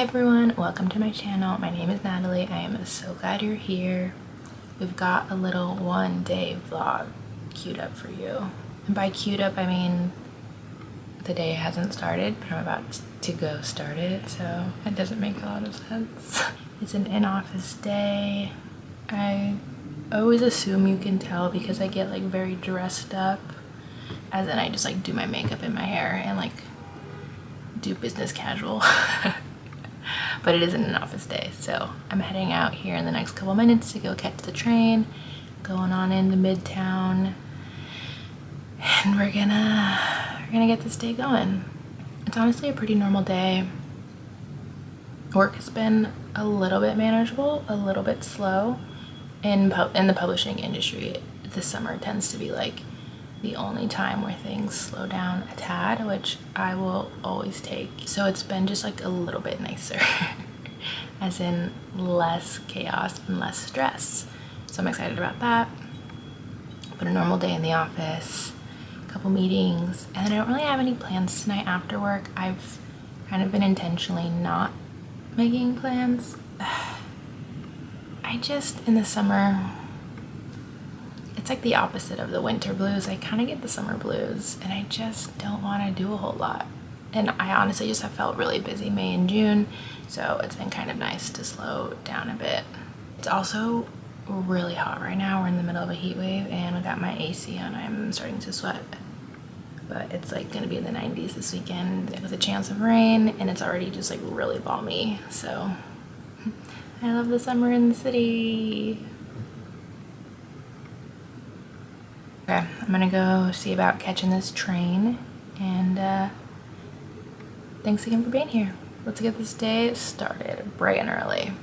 everyone, welcome to my channel. My name is Natalie. I am so glad you're here. We've got a little one-day vlog queued up for you. And by queued up, I mean the day hasn't started, but I'm about to go start it, so it doesn't make a lot of sense. It's an in-office day. I always assume you can tell because I get like very dressed up, as in I just like do my makeup and my hair and like do business casual. But it isn't an office day, so I'm heading out here in the next couple minutes to go catch the train, going on into Midtown, and we're gonna get this day going. It's honestly a pretty normal day. Work has been a little bit manageable, a little bit slow. In the publishing industry, this summer tends to be like the only time where things slow down a tad, which I will always take. So it's been just like a little bit nicer, as in less chaos and less stress. So I'm excited about that. But a normal day in the office, a couple meetings, and then I don't really have any plans tonight after work. I've kind of been intentionally not making plans. I just, in the summer, it's like the opposite of the winter blues. I kind of get the summer blues and I just don't want to do a whole lot. And I honestly just have felt really busy May and June, so it's been kind of nice to slow down a bit. It's also really hot right now. We're in the middle of a heat wave and without my AC on, I'm starting to sweat. But it's like gonna be in the 90s this weekend with a chance of rain, and it's already just like really balmy. So I love the summer in the city. Okay, I'm gonna go see about catching this train, and thanks again for being here. Let's get this day started bright and early.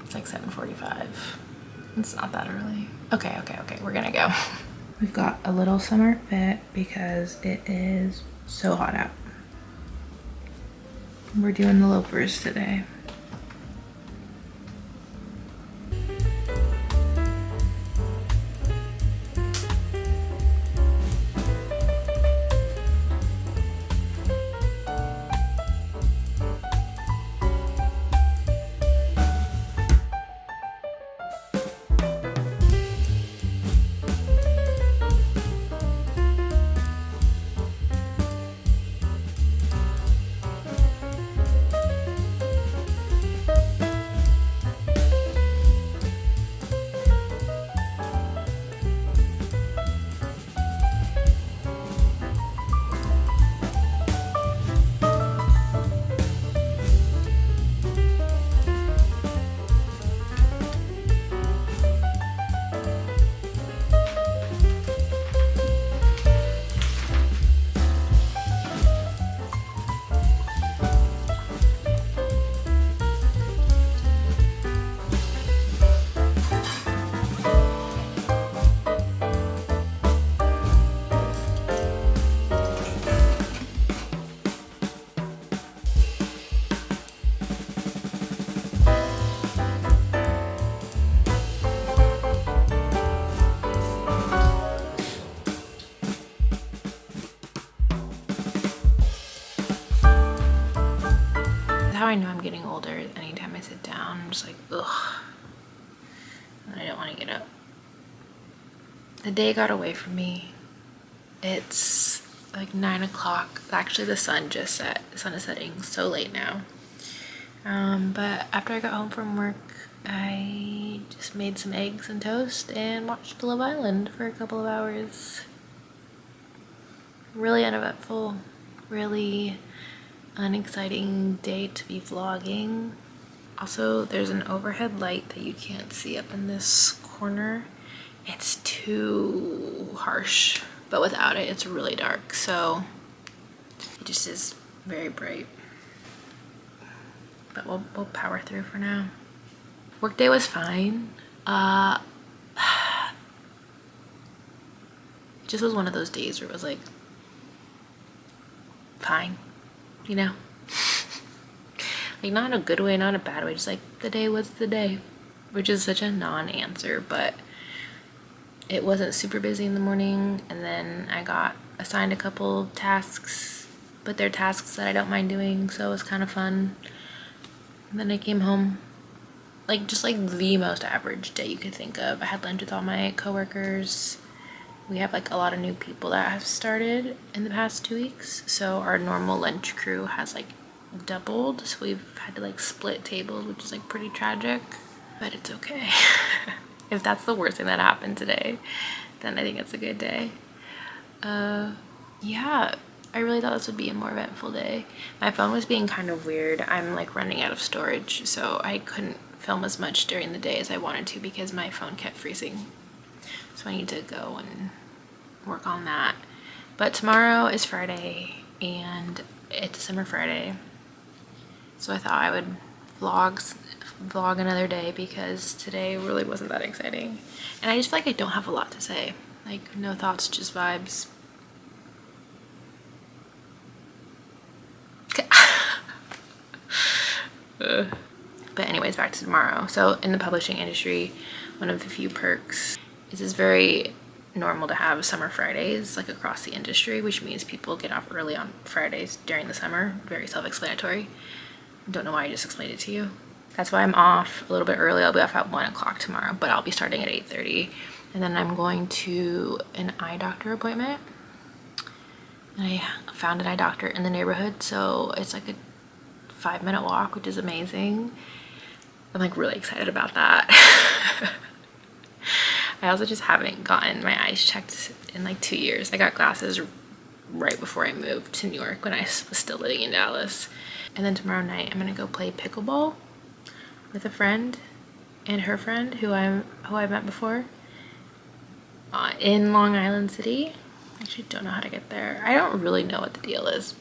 It's like 7:45. It's not that early. Okay, we're gonna go. We've got a little summer fit because it is so hot out. We're doing the loafers today. How I know I'm getting older. Anytime I sit down, I'm just like, ugh, and I don't want to get up. The day got away from me. It's like 9 o'clock. Actually, the sun just set. The sun is setting so late now. But after I got home from work, I just made some eggs and toast and watched Love Island for a couple of hours. Really uneventful, really unexciting day to be vlogging. Also, there's an overhead light that you can't see up in this corner. It's too harsh, but without it, it's really dark, so it just is very bright. But we'll power through for now. Workday was fine. It just was one of those days where it was like, fine. You know, like not in a good way, not in a bad way, just like the day was the day, which is such a non-answer. But it wasn't super busy in the morning, and then I got assigned a couple tasks, but they're tasks that I don't mind doing, so it was kind of fun. And then I came home, like just like the most average day you could think of. I had lunch with all my coworkers. We have like a lot of new people that have started in the past 2 weeks, so our normal lunch crew has like doubled, so we've had to like split tables, which is like pretty tragic, but it's okay. If that's the worst thing that happened today, then I think it's a good day. Yeah, I really thought this would be a more eventful day. My phone was being kind of weird. I'm like running out of storage, so I couldn't film as much during the day as I wanted to because my phone kept freezing. So I need to go and work on that. But tomorrow is Friday and it's Summer Friday. So I thought I would vlog another day because today really wasn't that exciting. And I just feel like I don't have a lot to say. Like no thoughts, just vibes. But anyways, back to tomorrow. So in the publishing industry, one of the few perks is it's very normal to have summer Fridays like across the industry, which means people get off early on Fridays during the summer. Very self-explanatory. Don't know why I just explained it to you. That's why I'm off a little bit early. I'll be off at 1 o'clock tomorrow, but I'll be starting at 8:30. And then I'm going to an eye doctor appointment. I found an eye doctor in the neighborhood, so it's like a 5-minute walk, which is amazing. I'm like really excited about that. I also just haven't gotten my eyes checked in like 2 years. I got glasses right before I moved to New York when I was still living in Dallas. And then tomorrow night I'm gonna go play pickleball with a friend and her friend who I met before in Long Island City. I actually don't know how to get there. I don't really know what the deal is.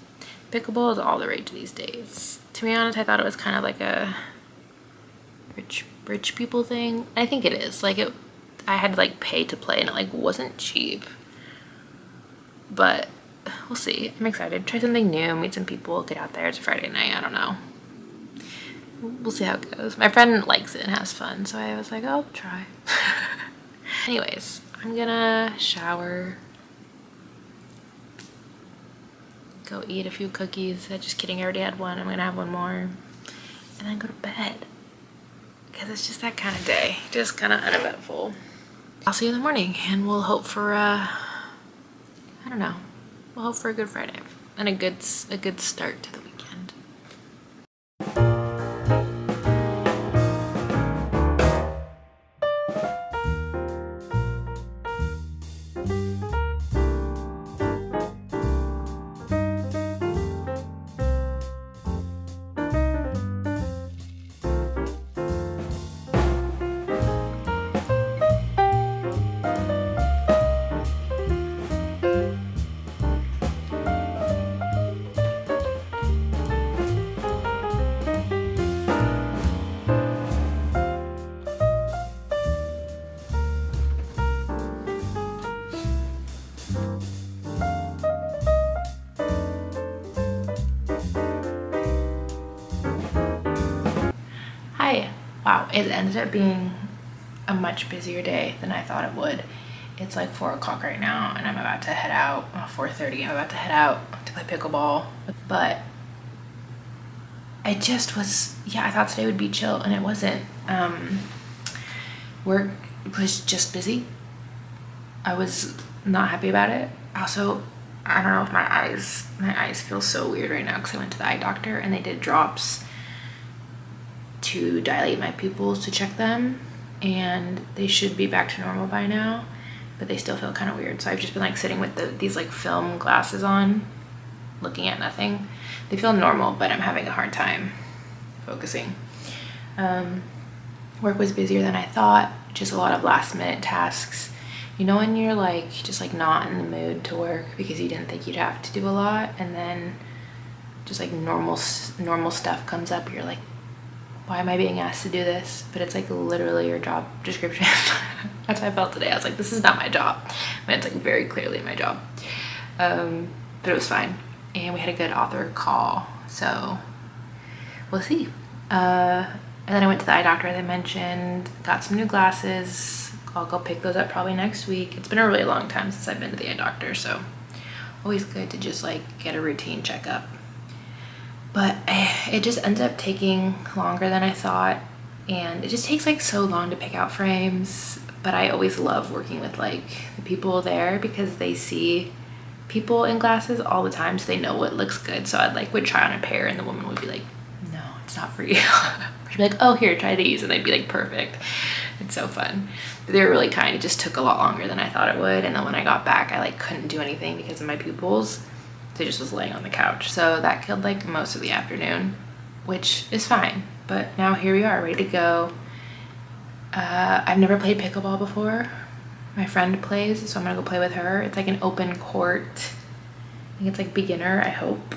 Pickleball is all the rage these days. To be honest, I thought it was kind of like a rich people thing. I think it is. Like I had to like pay to play and it like wasn't cheap. But we'll see. I'm excited. Try something new, meet some people, get out there. It's a Friday night. I don't know. We'll see how it goes. My friend likes it and has fun, so I was like, I'll try. Anyways, I'm gonna shower, go eat a few cookies. Just kidding, I already had one. I'm gonna have one more, and then go to bed because it's just that kind of day, just kind of uneventful. I'll see you in the morning, and we'll hope for I don't know. We'll hope for a good Friday and a good start to the weekend. Hi. Wow, it ended up being a much busier day than I thought it would. It's like 4 o'clock right now and I'm about to head out, 4:30, I'm about to head out to play pickleball. But I just was, yeah, I thought today would be chill and it wasn't. Work was just busy. I was not happy about it. Also, I don't know if my eyes feel so weird right now because I went to the eye doctor and they did drops to dilate my pupils to check them, and they should be back to normal by now, but they still feel kind of weird. So I've just been like sitting with these like film glasses on, looking at nothing. They feel normal, but I'm having a hard time focusing. Work was busier than I thought, just a lot of last minute tasks. You know when you're like just like not in the mood to work because you didn't think you'd have to do a lot, and then just like normal stuff comes up, you're like, why am I being asked to do this? But it's like literally your job description. That's how I felt today. I was like, this is not my job. But it's like very clearly my job. But it was fine. And we had a good author call. So we'll see. And then I went to the eye doctor, as I mentioned, got some new glasses. I'll go pick those up probably next week. It's been a really long time since I've been to the eye doctor. So always good to just like get a routine checkup. But it just ends up taking longer than I thought, and it just takes like so long to pick out frames. But I always love working with like the people there because they see people in glasses all the time, so they know what looks good. So I'd like would try on a pair and the woman would be like, no, it's not for you. She'd be like, oh, here, try these, and they'd be like, perfect. It's so fun. But they were really kind. It just took a lot longer than I thought it would, and then when I got back I like couldn't do anything because of my pupils. So I just was laying on the couch, so that killed like most of the afternoon, which is fine. But now here we are, ready to go. I've never played pickleball before. My friend plays, so I'm gonna go play with her. It's like an open court. I think it's like beginner, I hope.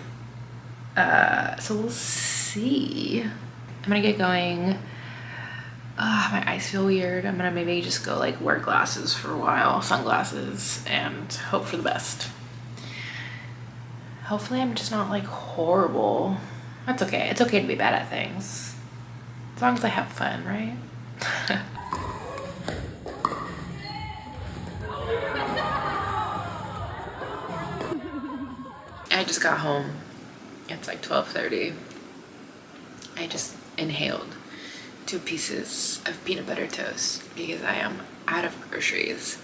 So we'll see. I'm gonna get going. My eyes feel weird. I'm gonna maybe just go like wear glasses for a while, sunglasses, and hope for the best. Hopefully I'm just not like horrible. That's okay. It's okay to be bad at things. As long as I have fun, right? I just got home. It's like 12:30. I just inhaled 2 pieces of peanut butter toast because I am out of groceries.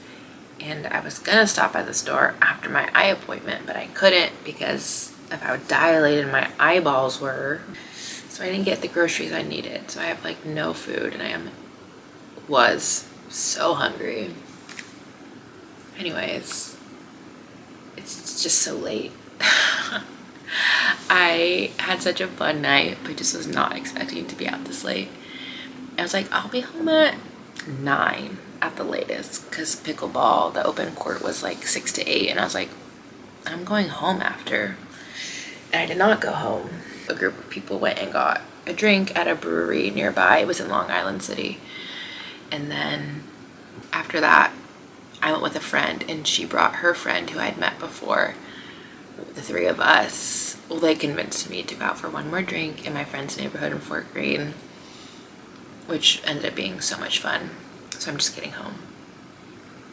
And I was gonna stop at the store after my eye appointment, but I couldn't because of how dilated my eyeballs were. So I didn't get the groceries I needed. So I have like no food, and I was so hungry. Anyways, it's just so late. I had such a fun night, but just was not expecting to be out this late. I was like, I'll be home at 9 at the latest, because pickleball, the open court, was like 6 to 8, and I was like, I'm going home after. And I did not go home. A group of people went and got a drink at a brewery nearby. It was in Long Island City. And then after that, I went with a friend, and she brought her friend who I'd met before. The 3 of us, well, they convinced me to go out for one more drink in my friend's neighborhood in Fort Greene, which ended up being so much fun. So I'm just getting home.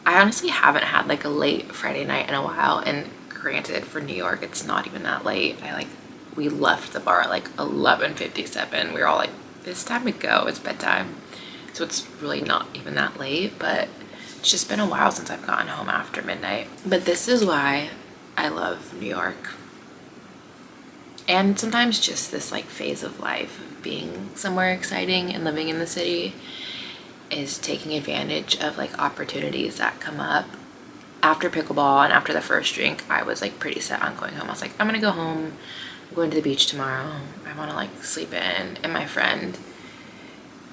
I honestly haven't had like a late Friday night in a while, and granted, for New York it's not even that late. We left the bar at like 11:57. We were all like, it's time to go, it's bedtime. So it's really not even that late, but it's just been a while since I've gotten home after midnight. But this is why I love New York. And sometimes just this like phase of life of being somewhere exciting and living in the city is taking advantage of like opportunities that come up. After pickleball and after the first drink, I was like pretty set on going home. I was like, I'm gonna go home. I'm going to the beach tomorrow. I want to like sleep in. And my friend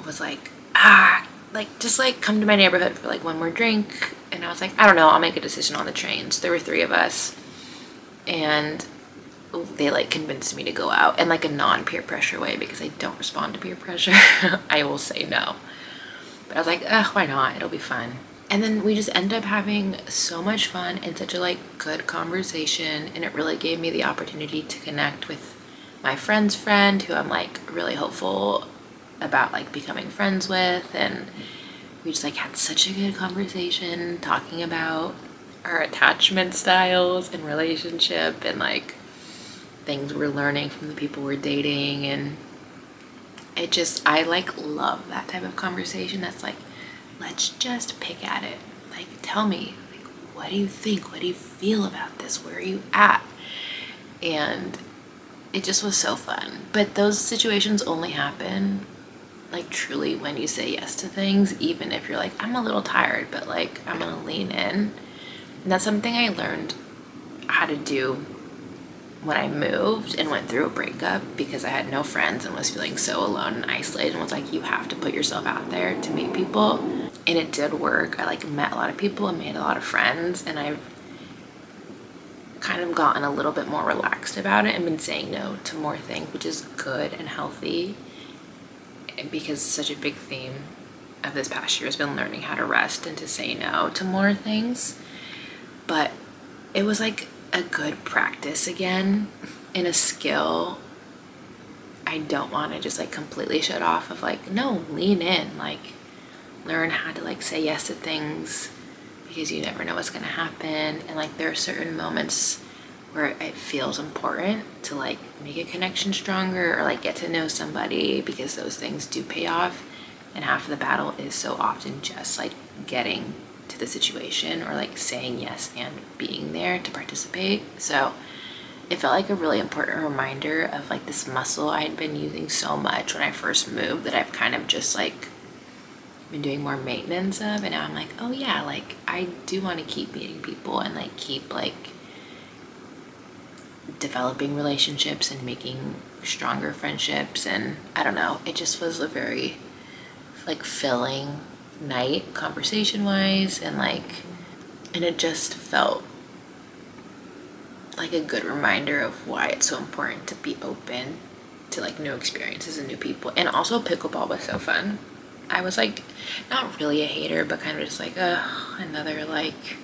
was like, just like come to my neighborhood for like one more drink. And I was like, I don't know, I'll make a decision on the train. So there were 3 of us, and they like convinced me to go out in like a non-peer pressure way, because I don't respond to peer pressure. I will say no. But I was like, why not? It'll be fun. And then we just ended up having so much fun and such a like good conversation, and it really gave me the opportunity to connect with my friend's friend, who I'm like really hopeful about like becoming friends with. And we just like had such a good conversation talking about our attachment styles and relationship, and like things we're learning from the people we're dating. And it just, I like love that type of conversation that's like, let's just pick at it. Like, tell me, like, what do you think? What do you feel about this? Where are you at? And it just was so fun. But those situations only happen like truly when you say yes to things, even if you're like, I'm a little tired, but like I'm gonna lean in. And that's something I learned how to do when I moved and went through a breakup, because I had no friends and was feeling so alone and isolated, and was like, you have to put yourself out there to meet people. And it did work. I like met a lot of people and made a lot of friends, and I've kind of gotten a little bit more relaxed about it and been saying no to more things, which is good and healthy, because such a big theme of this past year has been learning how to rest and to say no to more things. But it was like a good practice again, and a skill I don't want to just like completely shut off of. Like, no, lean in, like learn how to like say yes to things, because you never know what's gonna happen. And like there are certain moments where it feels important to like make a connection stronger or like get to know somebody, because those things do pay off. And half of the battle is so often just like getting to the situation or like saying yes and being there to participate. So it felt like a really important reminder of like this muscle I had been using so much when I first moved that I've kind of just like been doing more maintenance of. And now I'm like, oh yeah, like I do want to keep meeting people and like keep like developing relationships and making stronger friendships. And I don't know, it just was a very like filling night conversation wise, and it just felt like a good reminder of why it's so important to be open to like new experiences and new people. And also pickleball was so fun. I was like not really a hater, but kind of just like another like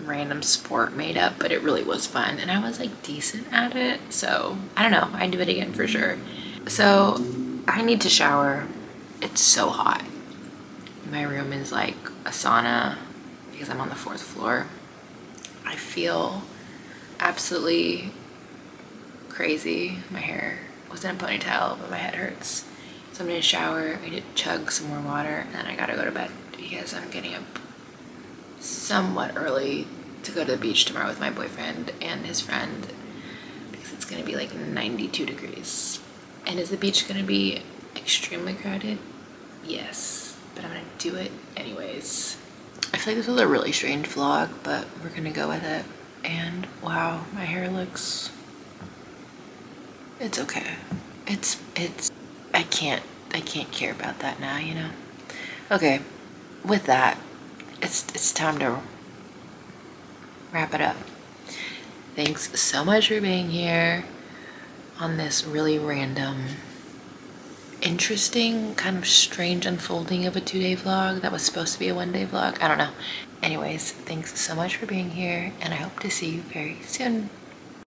random sport made up, but it really was fun and I was like decent at it. So I don't know, I'd do it again for sure. So I need to shower. It's so hot. My room is like a sauna because I'm on the 4th floor. I feel absolutely crazy. My hair was in a ponytail, but my head hurts. So I'm gonna shower, I need to chug some more water, and then I gotta go to bed because I'm getting up somewhat early to go to the beach tomorrow with my boyfriend and his friend because it's gonna be like 92 degrees. And is the beach gonna be extremely crowded? Yes, but I'm gonna do it anyways. I feel like this was a really strange vlog, but we're gonna go with it. And wow, my hair looks, it's okay. It's I can't care about that now, you know? Okay, with that, it's time to wrap it up. Thanks so much for being here on this really random, interesting, kind of strange unfolding of a 2-day vlog that was supposed to be a 1-day vlog. I don't know. Anyways, thanks so much for being here, and I hope to see you very soon.